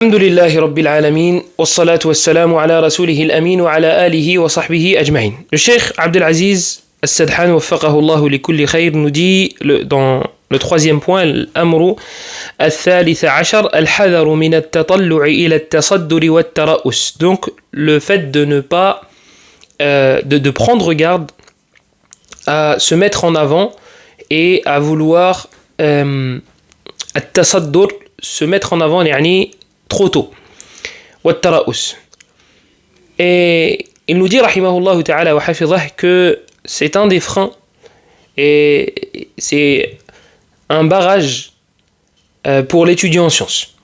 الحمد لله رب العالمين والصلاة والسلام على رسوله الأمين وعلى آله وصحبه أجمعين. Le Cheikh Abdelaziz Al-Sadhan وفقه الله لكل خير nous dit dans le troisième point الأمر الثالث عشر الحذر من التطلع إلى التصدر والترأس. Donc le fait de ne pas de prendre garde à se mettre en avant et à vouloir التصدر se mettre en avant يعني trop tôt. والترأس. Et il nous dit rahimahullah ta'ala wa hafizah que c'est un des freins et c'est un barrage pour l'étudiant en sciences.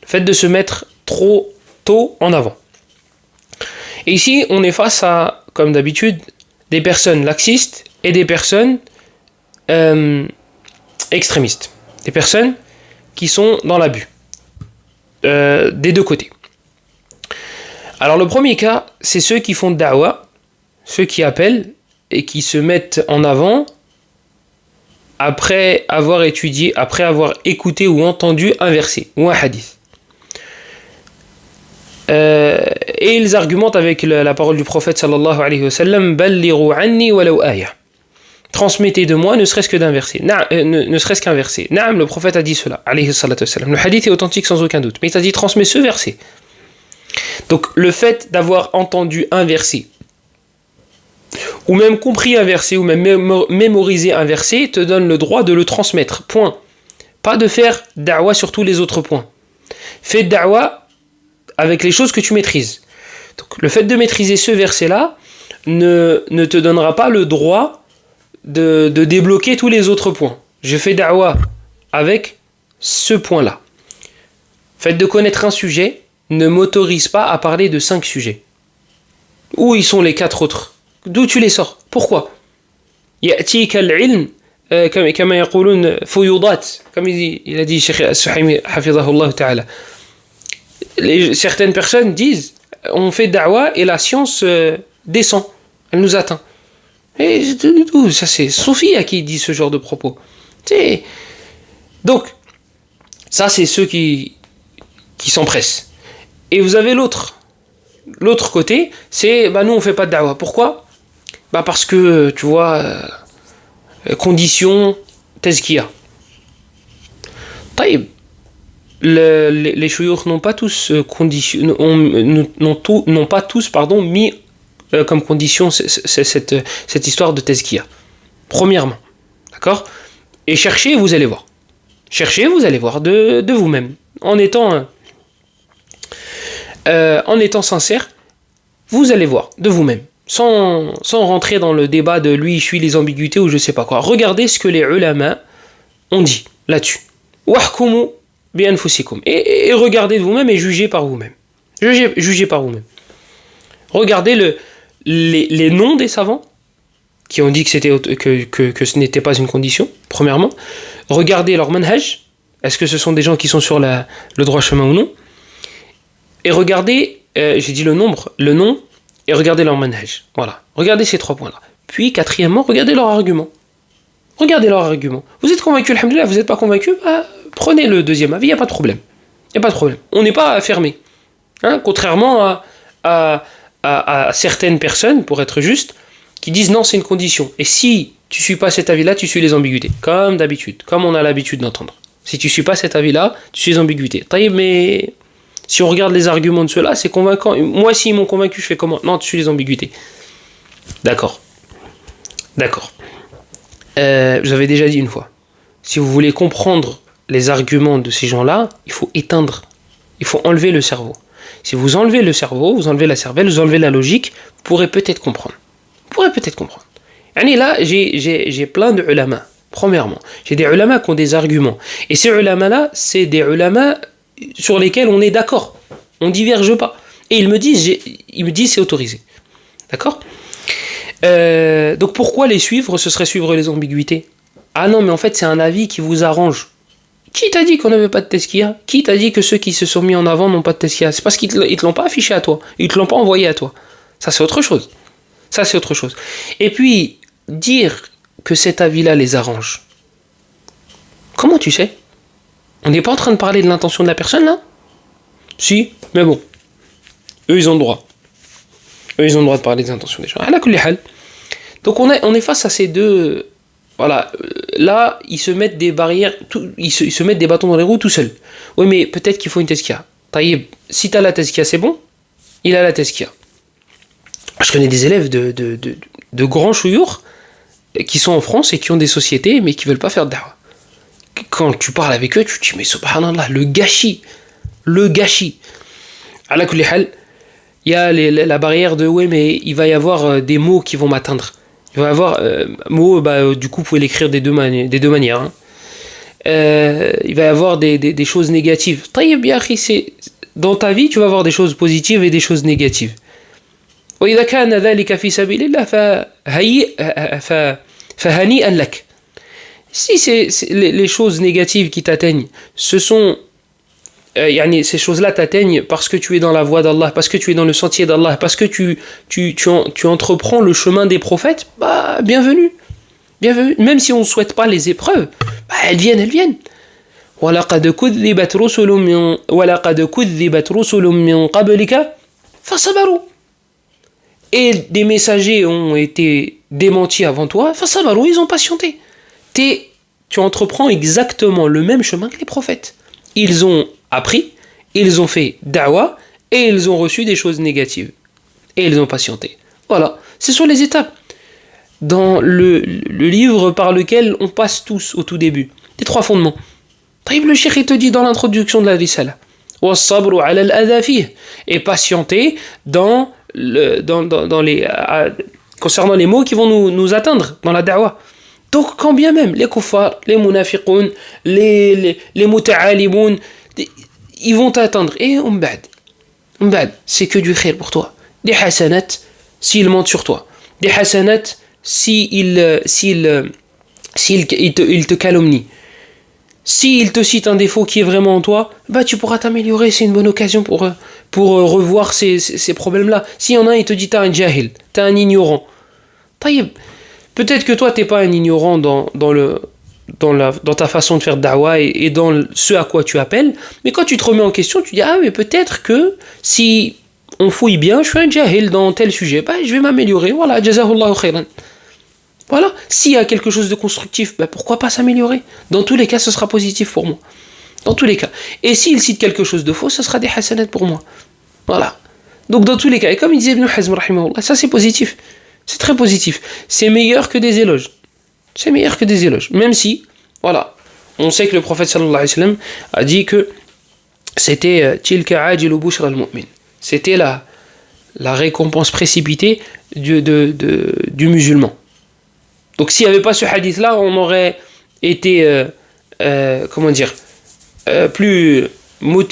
Le fait de se mettre trop tôt en avant. Et ici, on est face à, comme d'habitude, des personnes laxistes et des personnes extrémistes. Des personnes qui sont dans l'abus. Des deux côtés. Alors le premier cas, c'est ceux qui font da'wa, ceux qui appellent et qui se mettent en avant après avoir étudié, après avoir écouté ou entendu un verset ou un hadith. Et ils argumentent avec la parole du prophète sallallahu alayhi wa sallam, ballighu anni walau aya. Transmettez de moi ne serait-ce que d'un verset, ne serait-ce qu'un verset. Naam, le prophète a dit cela, alayhi salatu wassalam. Le hadith est authentique sans aucun doute, mais il a dit transmets ce verset. Donc le fait d'avoir entendu un verset, ou même compris un verset, ou même mémorisé un verset, te donne le droit de le transmettre, point. Pas de faire da'wa sur tous les autres points. Fais da'wa avec les choses que tu maîtrises. Donc le fait de maîtriser ce verset-là ne te donnera pas le droit de débloquer tous les autres points. Je fais da'wa avec ce point-là. Le fait de connaître un sujet ne m'autorise pas à parler de 5 sujets. Où ils sont les 4 autres? D'où tu les sors? Pourquoi? يأتيك العلم كما يقولون فيوضات, comme il a dit Cheikh As-Suhaimi حفظه الله تعالى. Certaines personnes disent on fait da'wa et la science descend, elle nous atteint. Et ça c'est Soufi à qui dit ce genre de propos. Donc ça c'est ceux qui s'empressent. Et vous avez l'autre côté, c'est nous on fait pas de da'wa. Pourquoi? Parce que tu vois condition tezkiya. Taïb. Les chouyoukhs n'ont pas tous mis comme condition cette histoire de tezkiya. Premièrement, d'accord? Et cherchez, vous allez voir. Cherchez, vous allez voir de vous-même. En étant sincère, vous allez voir de vous-même. Sans rentrer dans le débat de lui, je suis les ambiguïtés ou je sais pas quoi. Regardez ce que les ulama ont dit là-dessus. Wahkumu bi anfusikum. Et regardez de vous-même et jugez par vous-même. Jugez par vous-même. Regardez les noms des savants qui ont dit que ce n'était pas une condition, premièrement. Regardez leur manhaj. Est-ce que ce sont des gens qui sont sur le droit chemin ou non? Et regardez, j'ai dit le nom, et regardez leur manhaj. Voilà. Regardez ces 3 points-là. Puis, quatrièmement, regardez leur argument. Regardez leur argument. Vous êtes convaincu, alhamdoulilah, vous n'êtes pas convaincu, prenez le deuxième avis, il n'y a pas de problème. Il n'y a pas de problème. On n'est pas fermé. Contrairement à certaines personnes, pour être juste, qui disent non, c'est une condition. Et si tu ne suis pas cet avis-là, tu suis les ambiguïtés. Comme d'habitude, comme on a l'habitude d'entendre. Si tu ne suis pas cet avis-là, tu suis les ambiguïtés. Mais si on regarde les arguments de ceux-là, c'est convaincant. Moi, s'ils m'ont convaincu, je fais comment? Non, tu suis les ambiguïtés. D'accord. Je avais déjà dit une fois. Si vous voulez comprendre les arguments de ces gens-là, il faut enlever le cerveau. Si vous enlevez le cerveau, vous enlevez la cervelle, vous enlevez la logique, vous pourrez peut-être comprendre. Et là, j'ai plein de ulama. Premièrement, j'ai des ulama qui ont des arguments. Et ces ulama-là, c'est des ulama sur lesquels on est d'accord. On ne diverge pas. Et ils me disent c'est autorisé. D'accord? Donc pourquoi les suivre? Ce serait suivre les ambiguïtés. Ah non, mais en fait, c'est un avis qui vous arrange. Qui t'a dit qu'on n'avait pas de tezkiya? Qui t'a dit que ceux qui se sont mis en avant n'ont pas de tezkiya? C'est parce qu'ils ne te l'ont pas affiché à toi. Ils ne te l'ont pas envoyé à toi. Ça, c'est autre chose. Et puis, dire que cet avis-là les arrange. Comment tu sais? On n'est pas en train de parler de l'intention de la personne, là? Si, mais bon, eux ils ont le droit. Eux ils ont le droit de parler des intentions des gens. Ala kulli hal. Donc on est face à ces deux. Voilà, là ils se mettent des barrières, ils se mettent des bâtons dans les roues tout seuls. Oui, mais peut-être qu'il faut une tezkia. Taïeb, si t'as la tezkia, c'est bon. Il a la tezkia. Je connais des élèves de grands chouyours qui sont en France et qui ont des sociétés mais qui veulent pas faire de da'wah. Quand tu parles avec eux, tu te dis mais subhanallah, le gâchis. Ala kulli hal, il y a la barrière de ouais mais il va y avoir des mots qui vont m'atteindre. Il va y avoir mots, du coup vous pouvez l'écrire des deux manières. Hein. Il va y avoir des choses négatives. Taïeb ya akhi, c'est dans ta vie tu vas avoir des choses positives et des choses négatives. وإذا كان ذلك في سبيل الله فهنيئا لك. Si c'est les choses négatives qui t'atteignent, ce sont ces choses-là t'atteignent parce que tu es dans la voie d'Allah, parce que tu es dans le sentier d'Allah, parce que tu entreprends le chemin des prophètes, bienvenue. Même si on ne souhaite pas les épreuves, elles viennent. وَلَقَدْ كُذِّبَتْ رُسُلٌ مِّن قَبْلِكَ فَصَبَرُوا. Et des messagers ont été démentis avant toi, فَصَبَرُوا, ils ont patienté. Tu entreprends exactement le même chemin que les prophètes. Ils ont appris, ils ont fait da'wah, et ils ont reçu des choses négatives. Et ils ont patienté. Voilà, ce sont les étapes. Dans le livre par lequel on passe tous au tout début. Les 3 fondements. Le cheikh il te dit dans l'introduction de la risala. وَالصَّبْرُ عَلَى الْأَذَى فِيهِ. Et patienter concernant les mots qui vont nous atteindre dans la da'wah. Donc quand bien même les kuffars, les munafiqoun, les muta'alimoun, ils vont t'atteindre. Et umbad, c'est que du khair pour toi. Des hasanat s'ils mentent sur toi. Des hasanat s'ils te calomnient. S'ils te citent un défaut qui est vraiment en toi, tu pourras t'améliorer. C'est une bonne occasion pour revoir ces problèmes-là. S'il y en a un, il te dit t'as un jahil, t'as un ignorant. Taïb. Peut-être que toi, t'es pas un ignorant dans ta façon de faire da'wah et dans ce à quoi tu appelles, mais quand tu te remets en question, tu dis mais peut-être que si on fouille bien, je suis un jahil dans tel sujet, je vais m'améliorer. Voilà, jazahullahu khairan. Voilà, s'il y a quelque chose de constructif, pourquoi pas s'améliorer? Dans tous les cas, ce sera positif pour moi. Dans tous les cas. Et s'il cite quelque chose de faux, ce sera des hasanat pour moi. Voilà. Donc dans tous les cas, et comme il disait Ibn Hazm rahimahullah, ça c'est positif. C'est très positif. C'est meilleur que des éloges. Même si, voilà, on sait que le prophète sallallahu alayhi wa sallam a dit que c'était tilka ajilu bushra al-mu'min. C'était la récompense précipitée du musulman. Donc s'il n'y avait pas ce hadith-là, on aurait été, plus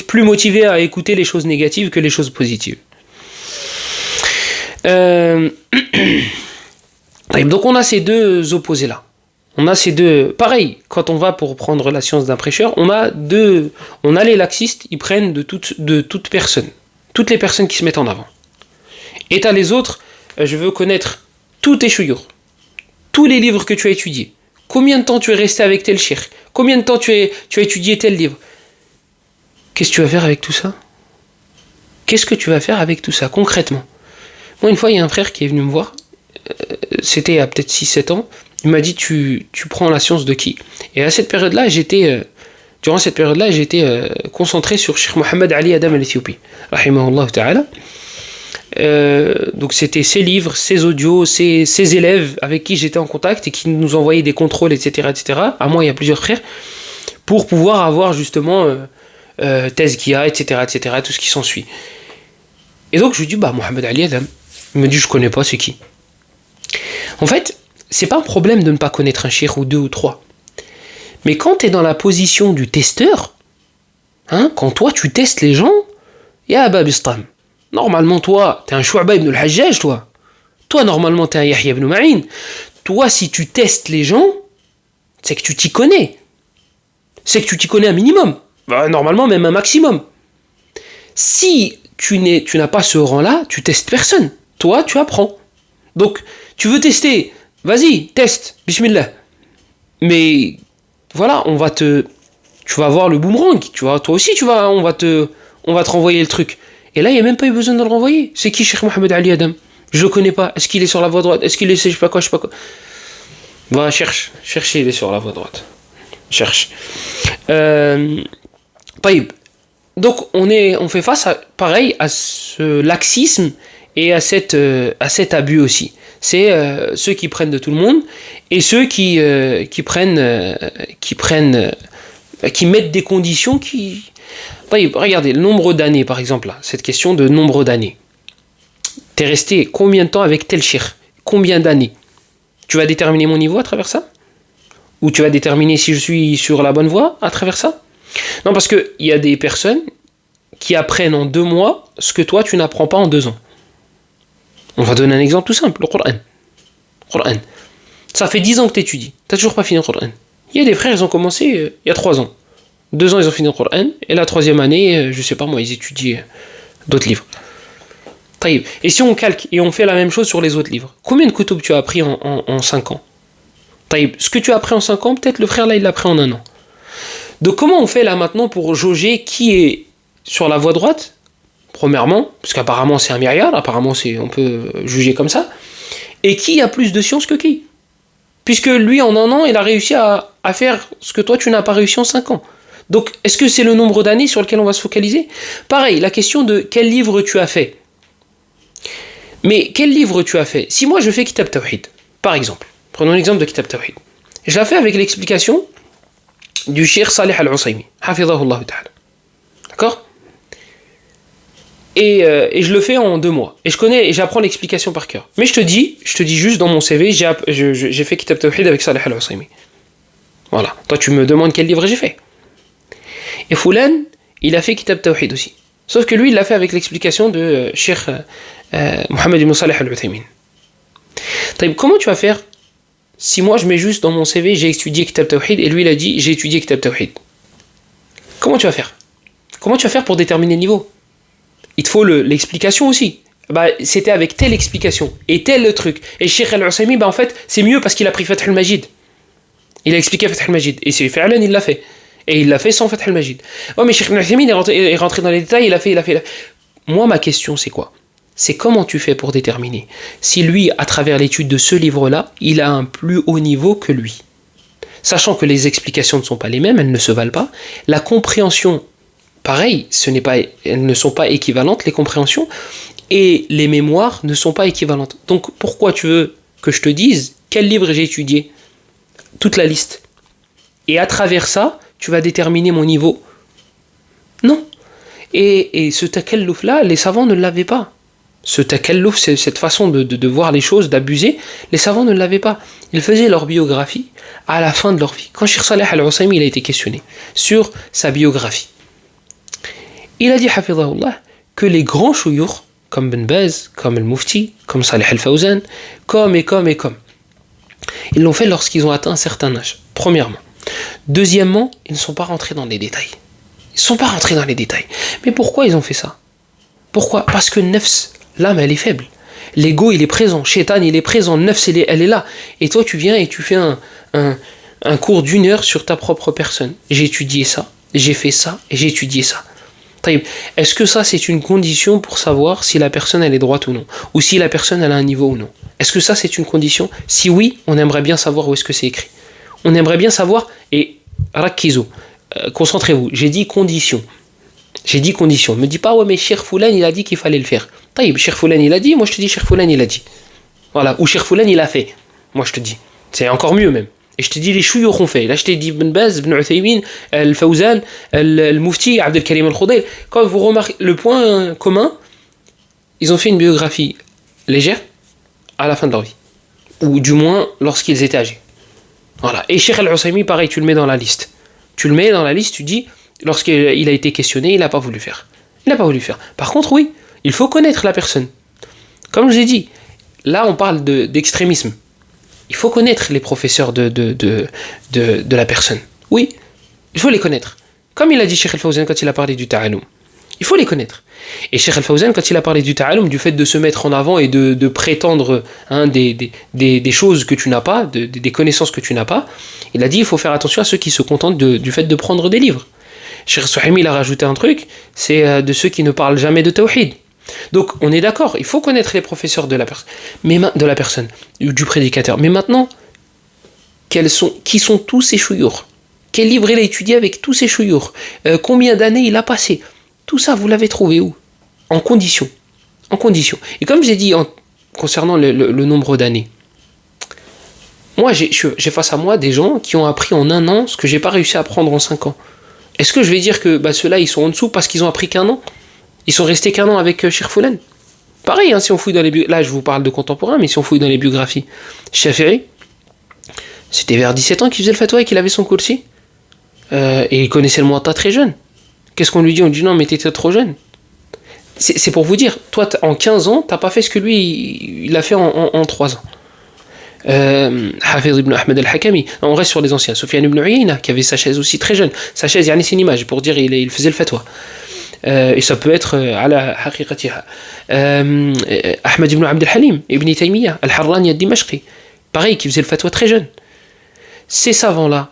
motivé à écouter les choses négatives que les choses positives. Donc on a ces deux opposés là. Pareil, quand on va pour prendre la science d'un prêcheur, on a les laxistes, ils prennent de toute personne, toutes les personnes qui se mettent en avant. Et t'as les autres, je veux connaître tous tes chouyours, tous les livres que tu as étudiés, combien de temps tu es resté avec tel cheikh, combien de temps tu as étudié tel livre. Qu'est-ce que tu vas faire avec tout ça? Qu'est-ce que tu vas faire avec tout ça concrètement? Moi, une fois, il y a un frère qui est venu me voir, c'était il y a peut-être 6-7 ans, il m'a dit tu prends la science de qui? Et durant cette période-là, j'étais concentré sur Cheikh Mohammed Ali Adam al-Éthiopi, rahimahullah ta'ala. Donc c'était ses livres, ses audios, ses élèves avec qui j'étais en contact et qui nous envoyaient des contrôles, etc., etc. À moi, il y a plusieurs frères, pour pouvoir avoir justement Tezkia, etc., etc., tout ce qui s'ensuit. Et donc je lui dis Mohammed Ali Adam. Il me dit je connais pas, c'est qui? En fait, c'est pas un problème de ne pas connaître un cheikh ou 2 ou 3. Mais quand tu es dans la position du testeur, quand toi tu testes les gens, ya Babistam. Normalement toi, t'es un Shu'ba ibn al-Hajjaj, toi. Toi normalement t'es un Yahya ibn Ma'in. Toi si tu testes les gens, c'est que tu t'y connais. C'est que tu t'y connais un minimum. Normalement même un maximum. Si tu n'as pas ce rang-là, tu testes personne. Toi, tu apprends. Donc, tu veux tester, vas-y, teste, bismillah. Mais, voilà, tu vas voir le boomerang, tu vois, toi aussi, on va on va te renvoyer le truc. Et là, il n'y a même pas eu besoin de le renvoyer. C'est qui Cheikh Mohamed Ali Adam? Je le connais pas. Est-ce qu'il est sur la voie droite? Est-ce qu'il est je sais pas quoi, je sais pas quoi? Va, cherchez, il est sur la voie droite. Cherche. Taïb. Donc on fait face pareil à ce laxisme et à cet abus aussi. C'est ceux qui prennent de tout le monde et ceux qui mettent des conditions qui... Regardez, le nombre d'années par exemple, là, cette question de nombre d'années. T'es resté combien de temps avec tel cheikh? Combien d'années? Tu vas déterminer mon niveau à travers ça? Ou tu vas déterminer si je suis sur la bonne voie à travers ça? Non, parce qu'il y a des personnes qui apprennent en 2 mois ce que toi tu n'apprends pas en 2 ans. On va donner un exemple tout simple, le Coran. Ça fait 10 ans que tu étudies, tu n'as toujours pas fini le Coran. Il y a des frères, ils ont commencé il y a 3 ans. 2 ans, ils ont fini le Coran, et la 3e année, je sais pas moi, ils étudient d'autres livres. Et si on calque et on fait la même chose sur les autres livres, combien de kutub tu as appris en 5 ans? Ce que tu as appris en 5 ans, peut-être le frère là, il l'a appris en 1 an. Donc comment on fait là maintenant pour jauger qui est sur la voie droite? Premièrement, parce qu'apparemment c'est un myriade, apparemment on peut juger comme ça, et qui a plus de science que qui? Puisque lui en 1 an, il a réussi à faire ce que toi tu n'as pas réussi en 5 ans. Donc est-ce que c'est le nombre d'années sur lequel on va se focaliser? Pareil, la question de quel livre tu as fait. Mais quel livre tu as fait? Si moi je fais Kitab Tawhid, par exemple, prenons l'exemple de Kitab Tawhid, je l'ai fait avec l'explication du Cheikh Salih Al-Usaymi, hafidhahullah ta'ala. D'accord? Et je le fais en 2 mois. Et j'apprends l'explication par cœur. Mais je te dis juste dans mon CV, j'ai fait Kitab Tawhid avec Salih Al-Usaymi. Voilà. Toi, tu me demandes quel livre j'ai fait. Et Foulan, il a fait Kitab Tawhid aussi. Sauf que lui, il l'a fait avec l'explication de Cheikh Mohamed ibn Salih Al-Uthaymin. Comment tu vas faire si moi je mets juste dans mon CV j'ai étudié Kitab Tawhid et lui il a dit j'ai étudié Kitab Tawhid? Comment tu vas faire? Comment tu vas faire pour déterminer le niveau? Il te faut l'explication aussi. C'était avec telle explication et tel truc. Et Cheikh Al-Usaymi, en fait, c'est mieux parce qu'il a pris Fath al-Majid. Il a expliqué Fath al-Majid. Et c'est Fa'lan, il l'a fait. Et il l'a fait sans Fath al-Majid. Oh, mais Cheikh Al-Usaymi est rentré dans les détails, il a fait. Moi, ma question, c'est quoi? C'est comment tu fais pour déterminer si lui, à travers l'étude de ce livre-là, il a un plus haut niveau que lui. Sachant que les explications ne sont pas les mêmes, elles ne se valent pas. La compréhension, pareil, elles ne sont pas équivalentes, les compréhensions, et les mémoires ne sont pas équivalentes. Donc pourquoi tu veux que je te dise quel livre j'ai étudié? Toute la liste. Et à travers ça, tu vas déterminer mon niveau? Non. Et ce takalluf-là, les savants ne l'avaient pas. Ce takalluf, c'est cette façon de voir les choses, d'abuser, les savants ne l'avaient pas. Ils faisaient leur biographie à la fin de leur vie. Quand Cheikh Salih Al-Usaymi il a été questionné sur sa biographie, il a dit, hafidhahullah, que les grands chouyours, comme Ben Baz, comme El Mufti, comme Salih Al-Fawzan, comme, ils l'ont fait lorsqu'ils ont atteint un certain âge, premièrement. Deuxièmement, ils ne sont pas rentrés dans les détails. Ils ne sont pas rentrés dans les détails. Mais pourquoi ils ont fait ça? Pourquoi? Parce que nefs, l'âme, elle est faible. L'ego, il est présent. Shaitan, il est présent. Nefs, elle est là. Et toi, tu viens et tu fais un cours d'1 heure sur ta propre personne. J'ai étudié ça, j'ai fait ça, et j'ai étudié ça. Est-ce que ça, c'est une condition pour savoir si la personne, elle est droite ou non? Ou si la personne, elle a un niveau ou non? Est-ce que ça, c'est une condition? Si oui, on aimerait bien savoir où est-ce que c'est écrit. On aimerait bien savoir, et rakizo, concentrez-vous, j'ai dit condition. Ne me dis pas, ouais, mais Cheikh Foulan, il a dit qu'il fallait le faire. Cheikh Foulan, il a dit, moi je te dis Cheikh Foulan, il a dit. Voilà, ou Cheikh Foulan, il a fait. Moi je te dis. C'est encore mieux même. Et je te dis les chouyours ont fait. Là je t'ai dit Ben Baz, Ben Uthaymin, Al-Fawzan, Al-Mufti, Abdel Karim Al-Khudayl. Quand vous remarquez le point commun, ils ont fait une biographie légère à la fin de leur vie. Ou du moins lorsqu'ils étaient âgés. Voilà. Et Cheikh Al-Usaymi, pareil, tu le mets dans la liste. Tu dis, lorsqu'il a été questionné, il n'a pas voulu faire. Par contre, oui, il faut connaître la personne. Comme je vous ai dit, là on parle d'extrémisme. Il faut connaître les professeurs de la personne. Oui, il faut les connaître. Comme il a dit Cheikh Al-Fawzan quand il a parlé du ta'alum. Il faut les connaître. Et Cheikh Al-Fawzan, quand il a parlé du ta'alum, du fait de se mettre en avant et de prétendre des choses que tu n'as pas, des connaissances que tu n'as pas, il a dit il faut faire attention à ceux qui se contentent du fait de prendre des livres. Cheikh Souhaimi, il a rajouté un truc, c'est de ceux qui ne parlent jamais de tawhid. Donc, on est d'accord, il faut connaître les professeurs de la personne, du prédicateur. Mais maintenant, qui sont tous ces chouyours? Quel livre il a étudié avec tous ces chouyours? Combien d'années il a passé? Tout ça, vous l'avez trouvé où? En condition. En condition. Et comme j'ai dit concernant le nombre d'années, moi, j'ai face à moi des gens qui ont appris en 1 an ce que j'ai pas réussi à apprendre en 5 ans. Est-ce que je vais dire que ceux-là, ils sont en dessous parce qu'ils ont appris qu'un an? Ils sont restés qu'un an avec Cheikh Foulan. Pareil, si on fouille dans les biographies, là je vous parle de contemporains, mais si on fouille dans les biographies, Shafi'i, c'était vers 17 ans qu'il faisait le fatwa et qu'il avait son kursi. Et il connaissait le Muwatta très jeune. Qu'est-ce qu'on lui dit? On lui dit non, mais t'étais trop jeune. C'est pour vous dire, toi en 15 ans, t'as pas fait ce que lui il a fait en 3 ans. Hafiz ibn Ahmed al-Hakami, on reste sur les anciens. Sufyan ibn Uyayna, qui avait sa chaise aussi très jeune. Sa chaise, c'est une image pour dire il faisait le fatwa. Et ça peut être ala haqiqatiha. Ahmed ibn Abd al-Halim, ibn Taymiyyah, al-Harrani al-Dimashqi, pareil, qui faisait le fatwa très jeune. Ces savants-là,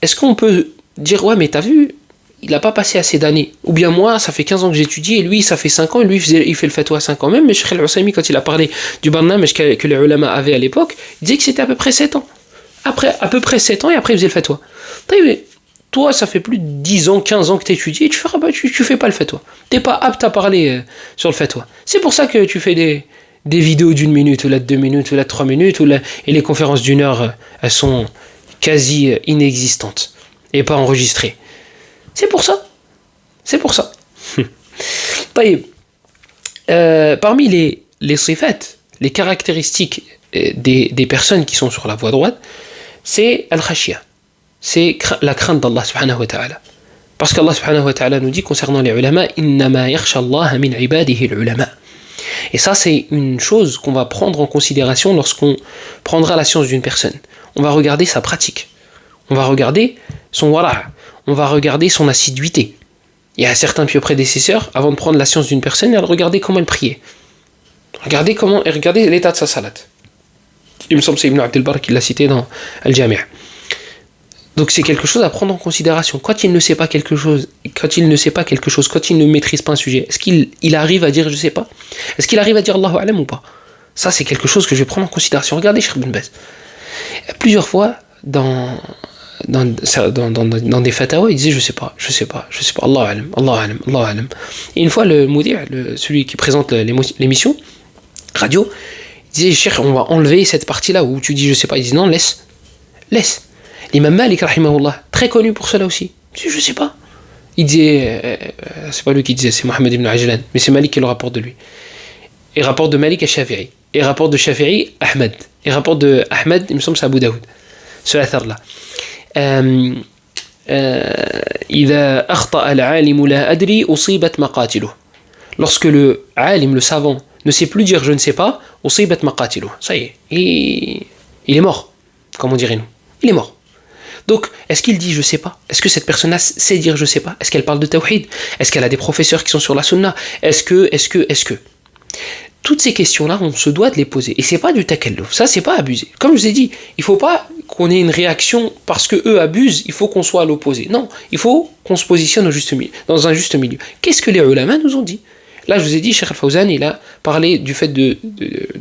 est-ce qu'on peut dire ouais, mais t'as vu, il n'a pas passé assez d'années? Ou bien moi, ça fait 15 ans que j'étudie, et lui, ça fait 5 ans, et lui, il fait le fatwa à 5 ans. Même mais Cheikh al-Usaymi, quand il a parlé du barnamej que les ulama avaient à l'époque, il disait que c'était à peu près 7 ans. Après, à peu près 7 ans, et après, il faisait le fatwa. Toi, ça fait plus de 10 ans, 15 ans que tu étudies, et tu fais pas le fatwa. T'es pas apte à parler sur le fatwa. C'est pour ça que tu fais des vidéos d'1 minute, ou là de 2 minutes, ou là de 3 minutes, et les conférences d'1 heure, elles sont quasi inexistantes, et pas enregistrées. C'est pour ça. C'est pour ça. Parmi les sifat, les caractéristiques des personnes qui sont sur la voie droite, c'est al-khashya. C'est la crainte d'Allah subhanahu wa ta'ala. Parce qu'Allah subhanahu wa ta'ala nous dit concernant les ulama, innama yakhsha Allah min ibadihi al-ulama. Et ça, c'est une chose qu'on va prendre en considération lorsqu'on prendra la science d'une personne. On va regarder sa pratique. On va regarder son wara'. On va regarder son assiduité. Il y a certains pieux prédécesseurs, avant de prendre la science d'une personne, ils regardaient comment elle priait. Regardez l'état de sa salat. Il me semble que c'est Ibn Abd al-Barr qui l'a cité dans Al-Jami'. Donc c'est quelque chose à prendre en considération. Quand il ne sait pas quelque chose, quand il ne maîtrise pas un sujet, est-ce qu'il arrive à dire je sais pas? Est-ce qu'il arrive à dire Allahu a'lam ou pas? Ça, c'est quelque chose que je vais prendre en considération. Regardez Cheikh Ibn Baz. Plusieurs fois, dans des fatawa, il disait je sais pas, Allahu a'lam. Et une fois, le moudir, celui qui présente l'émission radio, il disait Cheikh, on va enlever cette partie-là où tu dis je sais pas. Il dit non, laisse. L'imam Malik, rahimahullah, très connu pour cela aussi. Il dit je sais pas. Il disait, c'est pas lui qui disait, c'est Mohammed ibn Ajlan, mais c'est Malik qui le rapporte de lui. Et rapporte de Malik à Shafi'i. Et rapporte de Shafi'i, Ahmed. Et rapporte de Ahmed, il me semble, c'est Abu Daoud. Ce athar-là. إذا أخطأ العالم لا أدري أصيبت مقاتله. Lorsque le alim, le savant, ne sait plus dire je ne sais pas, أصيبت مقاتله. Ça y est, il est mort, comme on dirait nous. Il est mort. Donc, est-ce qu'il dit je sais pas? Est-ce que cette personne-là sait dire je sais pas? Est-ce qu'elle parle de tawhid? Est-ce qu'elle a des professeurs qui sont sur la sunna? Est-ce que toutes ces questions-là, on se doit de les poser. Et c'est pas du takalluf. Ça, c'est pas abusé. Comme je vous ai dit, il faut pas qu'on ait une réaction parce que eux abusent, il faut qu'on soit à l'opposé. Non, il faut qu'on se positionne dans un juste milieu. Qu'est-ce que les ulama nous ont dit? Là, je vous ai dit, Cheikh Al-Fawzan, il a parlé du fait de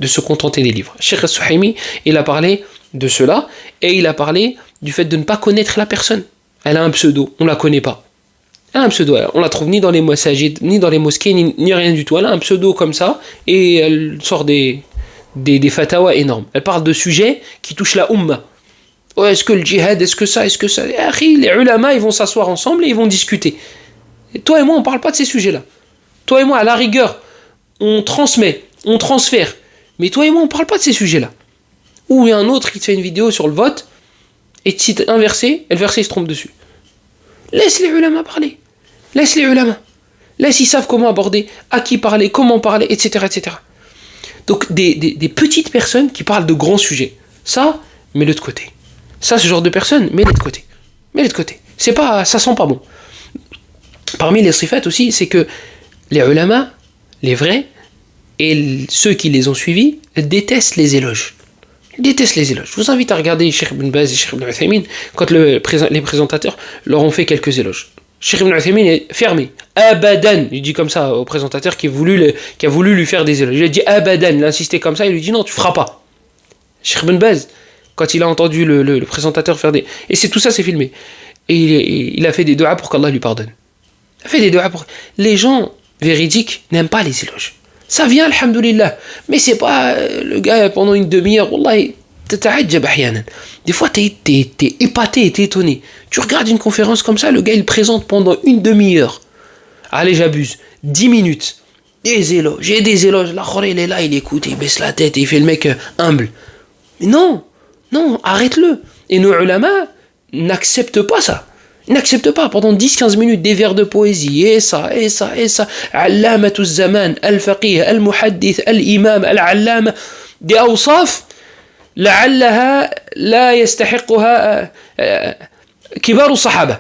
se contenter des livres. Cheikh Al-Suhaimi, il a parlé de cela, et il a parlé du fait de ne pas connaître la personne. Elle a un pseudo, on la connaît pas. Elle a un pseudo, on la trouve ni dans les massajids, ni dans les mosquées, ni rien du tout. Elle a un pseudo comme ça, et elle sort des fatawas énormes. Elle parle de sujets qui touchent la umma. Oh, est-ce que le djihad, est-ce que ça? Les ulama, ils vont s'asseoir ensemble et ils vont discuter. Et toi et moi, on parle pas de ces sujets-là. Toi et moi, à la rigueur, on transmet, on transfère. Mais toi et moi, on parle pas de ces sujets-là. Ou il y a un autre qui te fait une vidéo sur le vote, et te cite un verset, et le verset il se trompe dessus. Laisse les ulama parler. Laisse les ulama. Laisse, ils savent comment aborder, à qui parler, comment parler, etc. etc. Donc des petites personnes qui parlent de grands sujets. Ça, mets-le de côté. Ça, ce genre de personnes, mets-le de côté. Mets-le de côté. C'est pas, ça sent pas bon. Parmi les sifat aussi, c'est que les ulama, les vrais, et ceux qui les ont suivis, détestent les éloges. Je vous invite à regarder Cheikh Ibn Baz et Cheikh Ibn Uthaymin quand les présentateurs leur ont fait quelques éloges. Cheikh Ibn Uthaymin est fermé. Abadan, il dit comme ça au présentateur qui a voulu lui faire des éloges. Il a dit abadan, il a insisté comme ça, il lui dit non, tu feras pas. Cheikh Ibn Baz, quand il a entendu le présentateur faire des... Et c'est tout ça, c'est filmé. Et il a fait des doigts pour qu'Allah lui pardonne. Il a fait des doigts pour... Les gens véridiques n'aiment pas les éloges. Ça vient, alhamdoulilah. Mais c'est pas le gars pendant une demi-heure, wallahi, des fois, t'es épaté, t'es étonné. Tu regardes une conférence comme ça, le gars, il présente pendant une demi-heure. Allez, j'abuse. 10 minutes. Des éloges. La khore, il est là, il écoute, il baisse la tête, il fait le mec humble. Mais non, arrête-le. Et nos ulama n'acceptent pas ça. Ils n'acceptent pas pendant 10-15 minutes des vers de poésie, et ça. Allamatu zaman, al-faqih, al-muhaddith, al-imam, al-allama, des awsaf. لعلها لا يستحقها كبار الصحابة.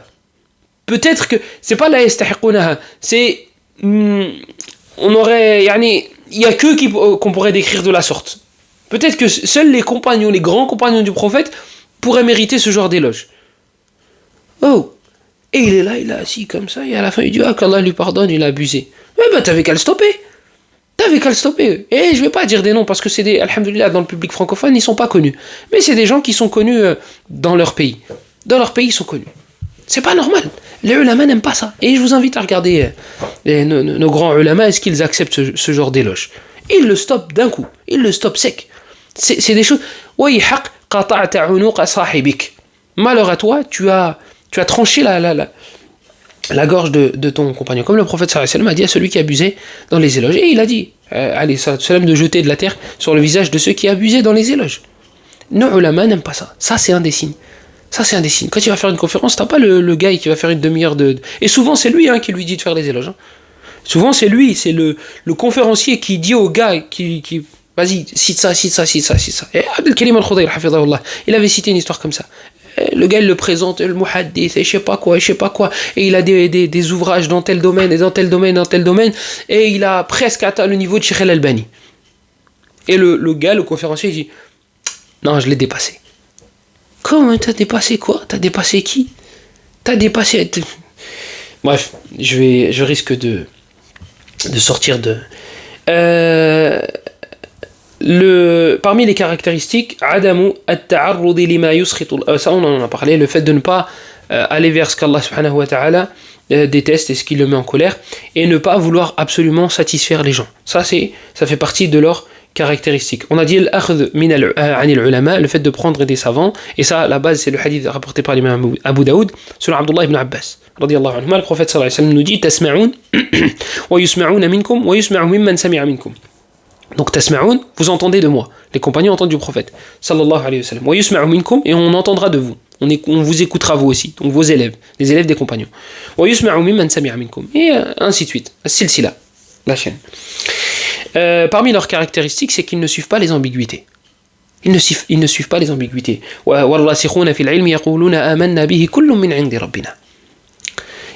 Peut-être que c'est pas la yastahiqunaha, c'est on aurait il y a que qu'on pourrait décrire de la sorte. Peut-être que seuls les compagnons, les grands compagnons du prophète pourraient mériter ce genre d'éloge. Oh, et il est là, il est assis comme ça, et à la fin il dit qu'Allah lui pardonne, il a abusé. Mais ben t'avais qu'à le stopper. Et je vais pas dire des noms parce que c'est des, alhamdoulilah, dans le public francophone, ils sont pas connus. Mais c'est des gens qui sont connus dans leur pays. Dans leur pays, ils sont connus. C'est pas normal. Les ulama n'aiment pas ça. Et je vous invite à regarder nos grands ulama, est-ce qu'ils acceptent ce genre d'éloge. Ils le stoppent d'un coup. Ils le stoppent sec. C'est des choses... Malheur à toi, tu as tranché la gorge de ton compagnon. Comme le prophète sallallahu alayhi wa sallam a dit à celui qui abusait dans les éloges. Et il a dit, alayhi sallam, de jeter de la terre sur le visage de ceux qui abusaient dans les éloges. Nos ulama n'aiment pas ça. Ça, c'est un des signes. Quand il va faire une conférence, t'as pas le gars qui va faire une demi-heure de... Et souvent, c'est lui qui lui dit de faire les éloges. Souvent, c'est lui, c'est le conférencier qui dit au gars qui vas-y, cite ça. Et Abdel Karim al-Khudayr, hafidahullah, il avait cité une histoire comme ça. Le gars, il le présente, le muhaddith, et je sais pas quoi, et il a des ouvrages dans tel domaine, et il a presque atteint le niveau de Cheikh al-Albani. Et le gars, le conférencier, il dit, non, je l'ai dépassé. Comment t'as dépassé quoi? T'as dépassé qui? Bref, je risque de sortir de... Parmi les caractéristiques, adamu at-ta'arrud lima yuskhit, ça on en a parlé, le fait de ne pas aller vers ce qu'Allah subhanahu wa ta'ala déteste et ce qui le met en colère, et ne pas vouloir absolument satisfaire les gens. Ça fait partie de leurs caractéristiques. On a dit al-akhd min anil ulama, le fait de prendre des savants, et ça, à la base, c'est le hadith rapporté par l'imam Abu Daoud sur Abdullah ibn Abbas radiyallahu anhu. Le prophète sallallahu alayhi wa sallam nous dit tasma'un wa yusma'una minkum wa yusma'u mimman sami'a minkum. Donc tasma'un, vous entendez de moi. Les compagnons entendent du prophète sallallahu alayhi wa sallam. Wa yusma'u minkum, et on entendra de vous. On vous écoutera vous aussi, donc vos élèves, les élèves des compagnons. Wa yusma'u mimman sami'a minkum, et ainsi de suite. Silsila, la chaîne. Parmi leurs caractéristiques, c'est qu'ils ne suivent pas les ambiguïtés. Ils ne suivent pas les ambiguïtés. وَالرَّاسِخُونَ فِي الْعِلْمِ يَقُولُونَ آمَنَّا بِهِ كُلٌّ مِّنْ عِنْدِ رَبِّنَا.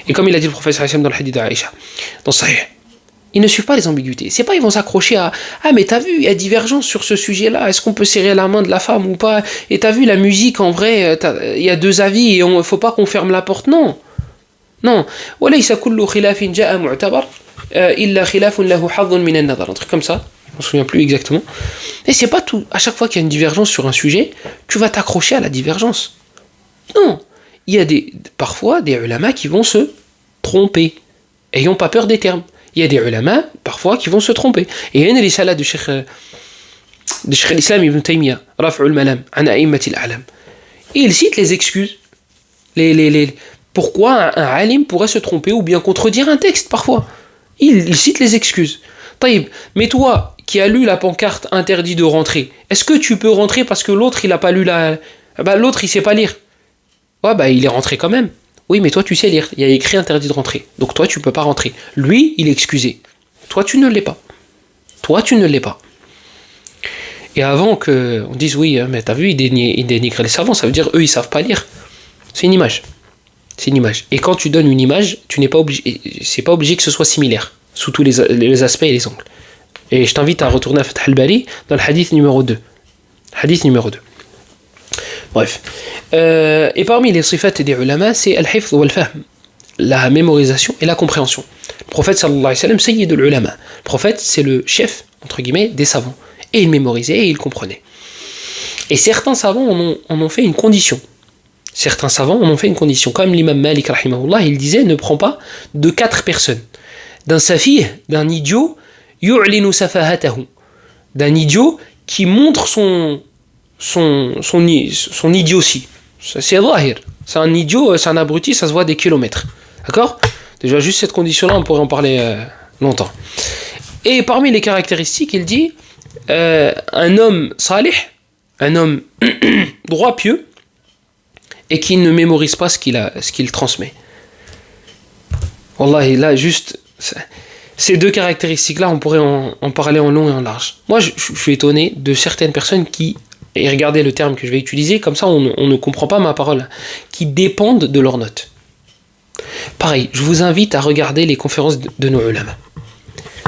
Et comme il a dit le prophète sallallahu alayhi wa sallam dans le hadith d'Aïcha, dans Sahih, ils ne suivent pas les ambiguïtés. C'est pas ils vont s'accrocher à mais t'as vu, il y a divergence sur ce sujet-là, est-ce qu'on peut serrer la main de la femme ou pas, et t'as vu la musique, en vrai, il y a deux avis et faut pas qu'on ferme la porte. Non. وَلَيْسَ كُلُّ خِلَافٍ جَاءَ مُعْتَبَرٍ إِلَّا خِلَافٌ لَهُ حَظٌّ مِنَ النَّظَرِ. Un truc comme ça, je me souviens plus exactement. Et c'est pas tout. À chaque fois qu'il y a une divergence sur un sujet, tu vas t'accrocher à la divergence. Non. Il y a parfois des ulama qui vont se tromper. Ayons pas peur des termes. Il y a des ulama, parfois, qui vont se tromper. Et il y a une risala de Cheikh al-Islam ibn Taymiyyah, Raf'ul Malam, an a'immatil a'lam. Et il cite les excuses. Pourquoi un alim pourrait se tromper ou bien contredire un texte, parfois. Il cite les excuses. Taïb, mais toi, qui as lu la pancarte interdit de rentrer, est-ce que tu peux rentrer parce que l'autre, il a pas lu l'autre, il sait pas lire. Ouais, il est rentré quand même. Oui, mais toi, tu sais lire. Il y a écrit interdit de rentrer. Donc toi, tu peux pas rentrer. Lui, il est excusé. Toi, tu ne l'es pas. Et avant qu'on dise, oui, mais t'as vu, il dénigre les savants, ça veut dire, eux, ils savent pas lire. C'est une image. Et quand tu donnes une image, c'est pas obligé que ce soit similaire, sous tous les aspects et les angles. Et je t'invite à retourner à Fath al-Bari dans le hadith numéro 2. Bref. Et parmi les sifat des ulama, c'est al-hifz wal-fahm, la mémorisation et la compréhension. Le prophète sallallahu alayhi wa sallam, sayyidul ulama. Le prophète, c'est le chef, entre guillemets, des savants. Et il mémorisait et il comprenait. Et certains savants en ont fait une condition. Certains savants en ont fait une condition. Comme l'imam Malik, rahimahullah, il disait, ne prends pas de 4 personnes. D'un safih, d'un idiot, yu'linu safahatahu. D'un idiot qui montre son idiotie. C'est zahir. C'est un idiot, c'est un abruti, ça se voit des kilomètres. D'accord ? Déjà, juste cette condition-là, on pourrait en parler longtemps. Et parmi les caractéristiques, il dit un homme salih, un homme droit, pieux, et qui ne mémorise pas ce qu'il transmet. Wallahi, là, juste, ces 2 caractéristiques-là, on pourrait en parler en long et en large. Moi, je suis étonné de certaines personnes qui, et regardez le terme que je vais utiliser, comme ça on ne comprend pas ma parole, qui dépendent de leurs notes. Pareil, je vous invite à regarder les conférences de nos ulama.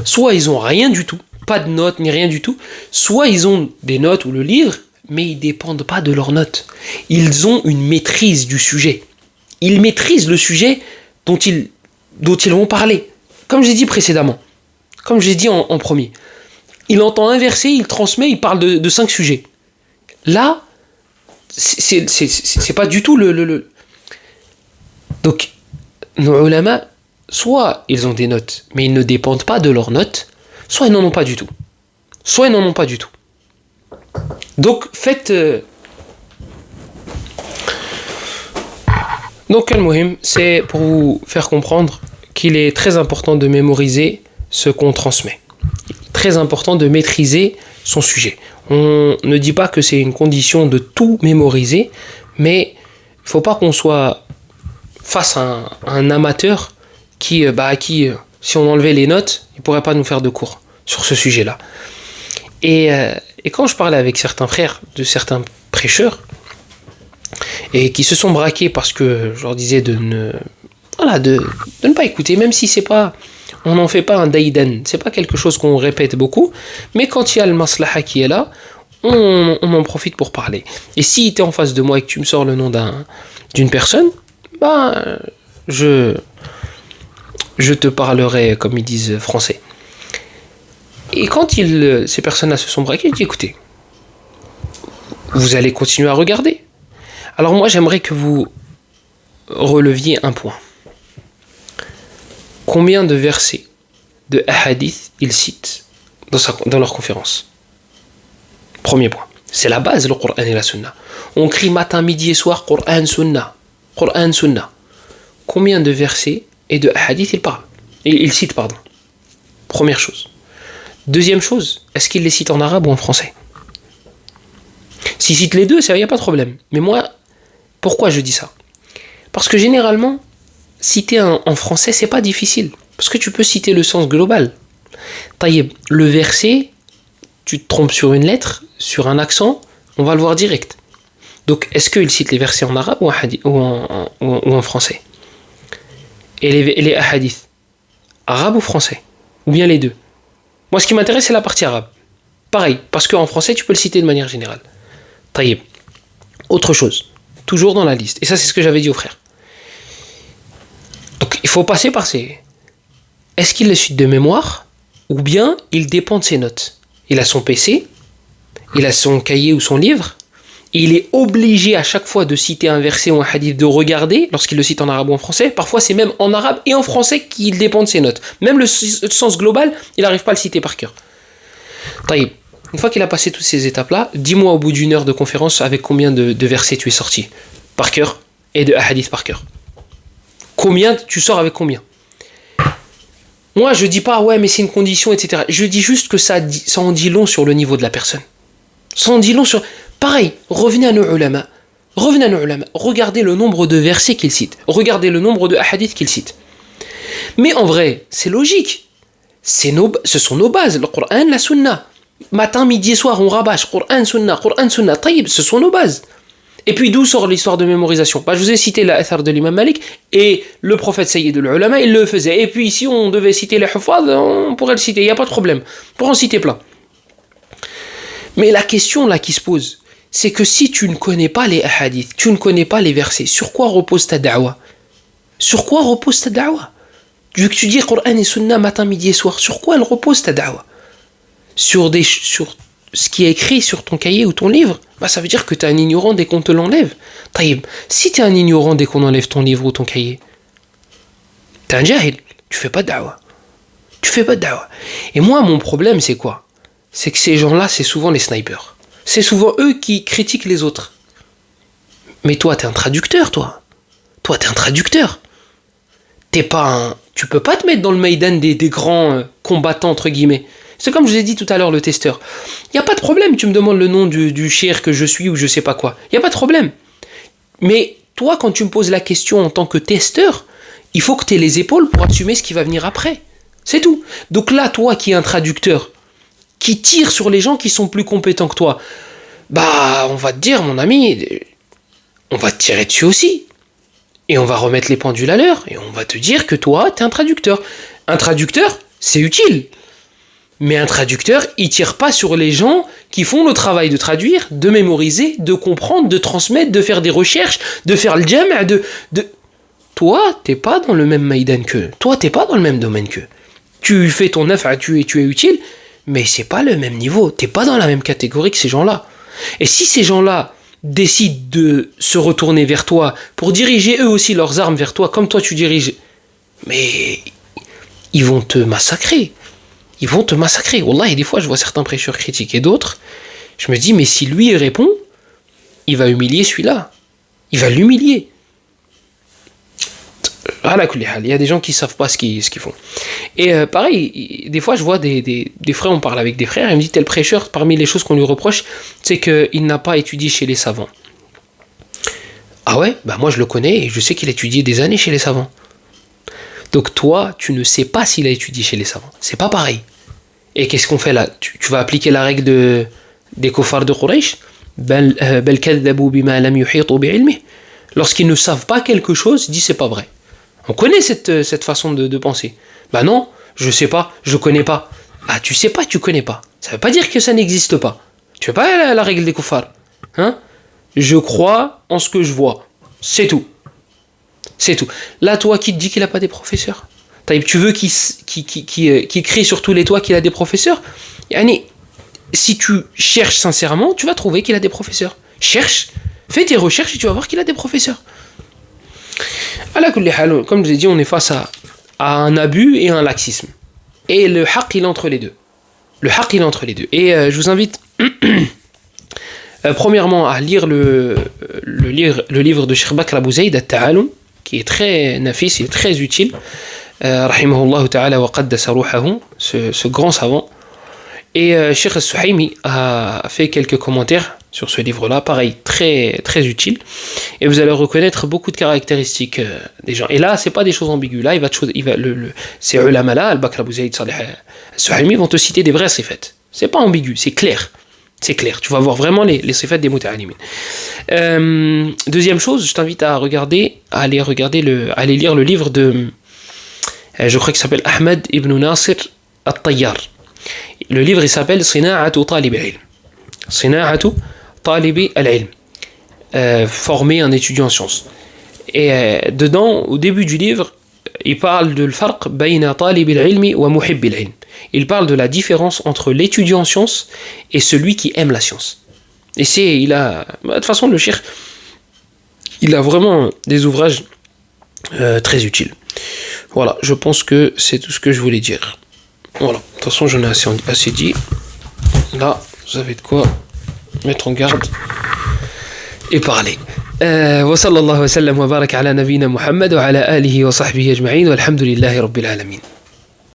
Soit ils ont rien du tout, pas de notes ni rien du tout, soit ils ont des notes ou le livre, mais ils dépendent pas de leurs notes. Ils ont une maîtrise du sujet. Ils maîtrisent le sujet dont ils vont parler. Comme j'ai dit précédemment, comme j'ai dit en premier. Il entend un verset, il transmet, il parle de 5 sujets. Là, c'est pas du tout le... Donc, nos ulama, soit ils ont des notes, mais ils ne dépendent pas de leurs notes, soit ils n'en ont pas du tout. Soit ils n'en ont pas du tout. Donc, faites... Donc, al-muhim, c'est pour vous faire comprendre qu'il est très important de mémoriser ce qu'on transmet. Très important de maîtriser son sujet. On ne dit pas que c'est une condition de tout mémoriser, mais il ne faut pas qu'on soit face à un amateur qui, si on enlevait les notes, il ne pourrait pas nous faire de cours sur ce sujet-là. Et quand je parlais avec certains frères, de certains prêcheurs, et qui se sont braqués parce que je leur disais de ne pas écouter, même si c'est pas... On n'en fait pas un daïdan, c'est pas quelque chose qu'on répète beaucoup, mais quand il y a le maslaha qui est là, on en profite pour parler. Et si tu es en face de moi et que tu me sors le nom d'une personne, je te parlerai, comme ils disent français. Et quand ces personnes-là se sont braquées, je dis écoutez, vous allez continuer à regarder. Alors moi, j'aimerais que vous releviez un point. Combien de versets de hadith ils citent dans leur conférence? Premier point. C'est la base, le Coran et la Sunna. On crie matin, midi et soir, Coran, Sunna. Coran, Sunna. Combien de versets et de hadith ils citent, pardon. Première chose. Deuxième chose, est-ce qu'ils les citent en arabe ou en français? S'ils citent les deux, il n'y a pas de problème. Mais moi, pourquoi je dis ça? Parce que généralement, citer en français, c'est pas difficile. Parce que tu peux citer le sens global. Taïeb, le verset, tu te trompes sur une lettre, sur un accent, on va le voir direct. Donc, est-ce qu'il cite les versets en arabe ou en français? Et les hadiths, arabe ou français? Ou bien les deux? Moi, ce qui m'intéresse, c'est la partie arabe. Pareil, parce qu'en français, tu peux le citer de manière générale. Taïeb. Autre chose, toujours dans la liste. Et ça, c'est ce que j'avais dit aux frères. Donc, il faut passer par ces... Est-ce qu'il les cite de mémoire? Ou bien il dépend de ses notes? Il a son PC, il a son cahier ou son livre, et il est obligé à chaque fois de citer un verset ou un hadith, de regarder, lorsqu'il le cite en arabe ou en français. Parfois, c'est même en arabe et en français qu'il dépend de ses notes. Même le sens global, il n'arrive pas à le citer par cœur. Taïb. Une fois qu'il a passé toutes ces étapes-là, dis-moi au bout d'une heure de conférence avec combien de versets tu es sorti par cœur et de hadith par cœur. Combien tu sors avec combien? Moi, je dis pas ouais, mais c'est une condition, etc. Je dis juste que ça en dit long sur le niveau de la personne. Ça en dit long sur. Pareil, revenez à nos ulama. Regardez le nombre de versets qu'ils citent. Regardez le nombre de hadiths qu'ils citent. Mais en vrai, c'est logique. Ce sont nos bases, le Coran, la Sunna. Matin, midi et soir, on rabâche Coran, Sunna, taïb, ce sont nos bases. Et puis d'où sort l'histoire de mémorisation? Je vous ai cité l'Athar de l'imam Malik, et le prophète Sayyidul Ulama, il le faisait. Et puis si on devait citer les Hufaz, on pourrait le citer, il n'y a pas de problème. On pourrait en citer plein. Mais la question là qui se pose, c'est que si tu ne connais pas les hadiths, tu ne connais pas les versets, sur quoi repose ta da'wa? Sur quoi repose ta da'wa? Vu que tu dis Coran et Sunna matin, midi et soir, sur quoi elle repose ta da'wa? Sur ce qui est écrit sur ton cahier ou ton livre? Bah ça veut dire que tu es un ignorant dès qu'on te l'enlève. Taïb, si tu es un ignorant dès qu'on enlève ton livre ou ton cahier, tu es un jahil, tu fais pas de da'wa. Tu fais pas de da'wa. Et moi, mon problème, c'est quoi? C'est que ces gens-là, c'est souvent les snipers. C'est souvent eux qui critiquent les autres. Mais toi, t'es un traducteur, toi. Toi, t'es un traducteur. T'es pas un... Tu peux pas te mettre dans le Maïdan des grands combattants, entre guillemets. C'est comme je vous ai dit tout à l'heure, le testeur. Il n'y a pas de problème, tu me demandes le nom du shir que je suis ou je sais pas quoi. Il n'y a pas de problème. Mais toi, quand tu me poses la question en tant que testeur, il faut que tu aies les épaules pour assumer ce qui va venir après. C'est tout. Donc là, toi qui es un traducteur, qui tire sur les gens qui sont plus compétents que toi, bah, on va te dire, mon ami, on va te tirer dessus aussi. Et on va remettre les pendules à l'heure. Et on va te dire que toi, t'es un traducteur. Un traducteur, c'est utile. Mais un traducteur, il tire pas sur les gens qui font le travail de traduire, de mémoriser, de comprendre, de transmettre, de faire des recherches, de faire le jam', Toi, t'es pas dans le même maïdan qu'eux. Toi, t'es pas dans le même domaine qu'eux. Tu fais ton œuf, tu es utile, mais c'est pas le même niveau. T'es pas dans la même catégorie que ces gens-là. Et si ces gens-là décident de se retourner vers toi pour diriger eux aussi leurs armes vers toi, comme toi tu diriges, mais ils vont te massacrer. Ils vont te massacrer. Wallah, et des fois, je vois certains prêcheurs critiquer d'autres. Je me dis, mais si lui il répond, il va humilier celui-là. Il va l'humilier. Il y a des gens qui ne savent pas ce qu'ils font. Et pareil, des fois, je vois des frères, on parle avec des frères, et il me dit, tel prêcheur, parmi les choses qu'on lui reproche, c'est qu'il n'a pas étudié chez les savants. Ah ouais? Bah moi, je le connais, et je sais qu'il a étudié des années chez les savants. Donc toi, tu ne sais pas s'il a étudié chez les savants. C'est pas pareil. Et qu'est-ce qu'on fait là? Tu vas appliquer la règle des kuffars de Quraysh? Lorsqu'ils ne savent pas quelque chose, ils disent c'est pas vrai. On connaît cette façon de penser. Bah non, je sais pas, je connais pas. Ah, tu sais pas, tu connais pas. Ça veut pas dire que ça n'existe pas. Tu veux pas la règle des kuffars? Hein? Je crois en ce que je vois. C'est tout. C'est tout. Là, toi qui te dis qu'il n'a pas des professeurs, tu veux qu'il crie sur tous les toits qu'il a des professeurs? Si tu cherches sincèrement, tu vas trouver qu'il a des professeurs. Cherche, fais tes recherches et tu vas voir qu'il a des professeurs. Comme je vous ai dit, on est face à un abus et un laxisme. Et le haqq, il est entre les deux. Le haqq, il est entre les deux. Et je vous invite... premièrement, à lire le livre de Cheikh Bakr Abou Zayd, At-Ta'alum, qui est très nafis et très utile. Rahimahullah ta'ala wa qaddasa ruhahu, ce grand savant. Et Cheikh Al-Suhaimi a fait quelques commentaires sur ce livre-là, pareil, très, très utile. Et vous allez reconnaître beaucoup de caractéristiques des gens. Et là, c'est pas des choses ambiguës. Là, ces ulama-là, Al-Bakr Abou Zayd, Salih Al-Suhaimi, vont te citer des vrais sifat. C'est pas ambigu, c'est clair. C'est clair, tu vas voir vraiment les sifat des muta'allimin. Deuxième chose, je t'invite à aller lire le livre de, je crois qu'il s'appelle Ahmed ibn Nasir At-Tayyar. Le livre il s'appelle Sina'atu Talib al-Ilm. Sina'atu Talib al-Ilm. Former un étudiant en sciences. Et dedans, au début du livre, il parle de l'farq bayna talib al-ilmi wa muhibb al-ilm. Il parle de la différence entre l'étudiant en sciences et celui qui aime la science. Et de toute façon, le cheikh, il a vraiment des ouvrages très utiles. Voilà, je pense que c'est tout ce que je voulais dire. Voilà, de toute façon, j'en ai assez dit. Là, vous avez de quoi mettre en garde et parler. وصلى الله وسلم وبارك على نبينا محمد وعلى آله وصحبه أجمعين والحمد لله رب العالمين.